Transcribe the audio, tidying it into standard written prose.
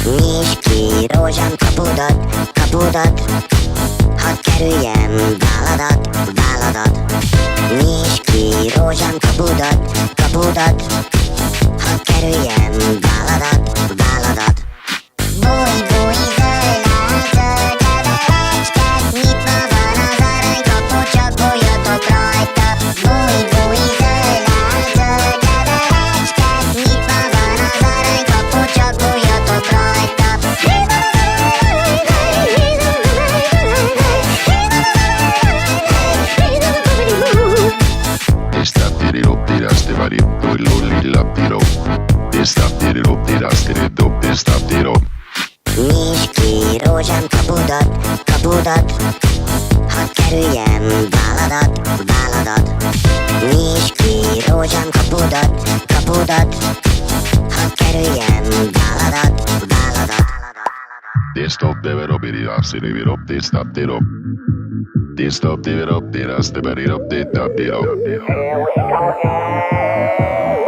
Nyisd ki rózsám kapudat, kapudat, hadd kerüljem váladat, váladat. Nyisd ki rózsám kapudat, kapudat, hadd kerüljem váladat, váladat. Bújj, bújj, zöld áll, zöld levelecske, nyitva van az aranykapu, csak bújjatok rajta. Bújj, bújj, zöld áll, zöld levelecske, nyitva van az aranykapu, csak bújjatok rajta. Nyisd ki rózsám kapudat, kapudat, hadd kerüljem váladat, váladat. Nyisd ki rózsám kapudat, kapudat, hadd kerüljem váladat, váladat. Here we come again.